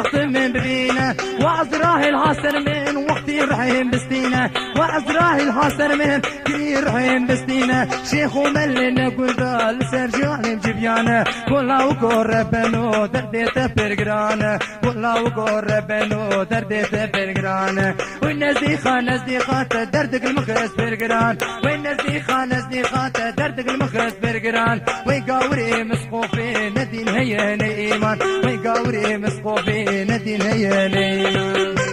وقت من ببينه وعزراهيل هاسر من وقتي رحيم بستينه وعزراهيل هاسر من كري رحيم بستينه شيخ وملنا قلبال سرجاني بجبيانه كلا وقربنو درديته برقرانه كلا وقربنو درديته برقرانه والنزيخة نزيخات دردك المخرس برقران والنزيخة نزيخات دردك المخرس برقران ويقاوري مسقوفي ندين هيا ايمان ويقاوري مسقوفي ندين هيا ايمان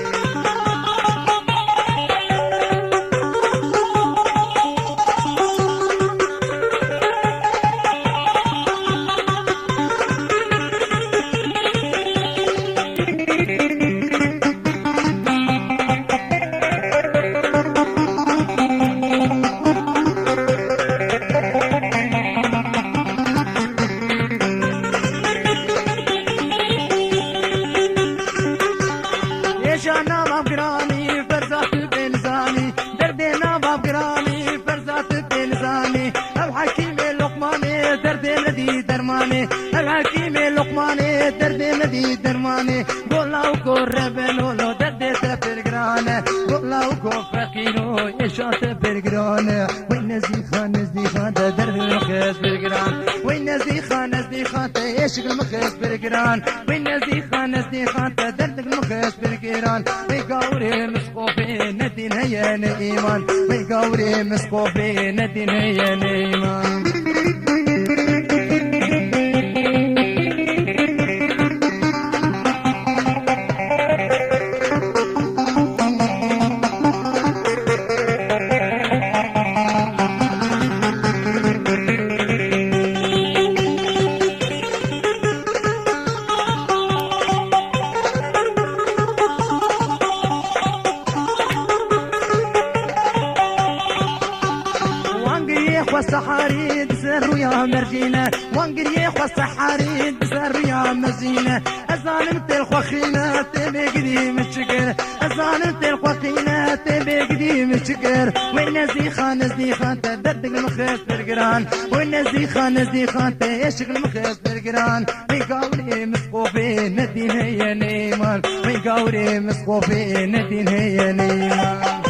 جانا باب گرانی فرزات بلزانی دردنا باب گرانی فرزات بلزانی اب حکیم لقمانی درد ندی درمانی اب حکیم لقمانی درد ندی درمانی گولا و قربنو لو درد تفرگرانه گولا و فقیرو یشات برگرانه وی نزیخا نزیخا درد المخیز برگران وی نزیخا نزیخا عشق المخیز برگران وی نزیخا نزیخا درد المخیز برگران ويقاوري مسقوفي ندين هيا ايمان ويقاوري مسقوفي ندين هيا ايمان والسحاري بسر يا مرجينة وانقريخ والسحاري بسر يا مزينة أزان الخوخينة تبي قديم الشكر أزان الخوخينة تبي قديم الشكر وين نزيخة نزيخة تدردق المخيس بالقران وين نزيخة نزيخة تيشق المخيس بالقران ويقاوري مسقوفي ندين هيا نيمان ويقاوري مسقوفي ندين هيا نيمان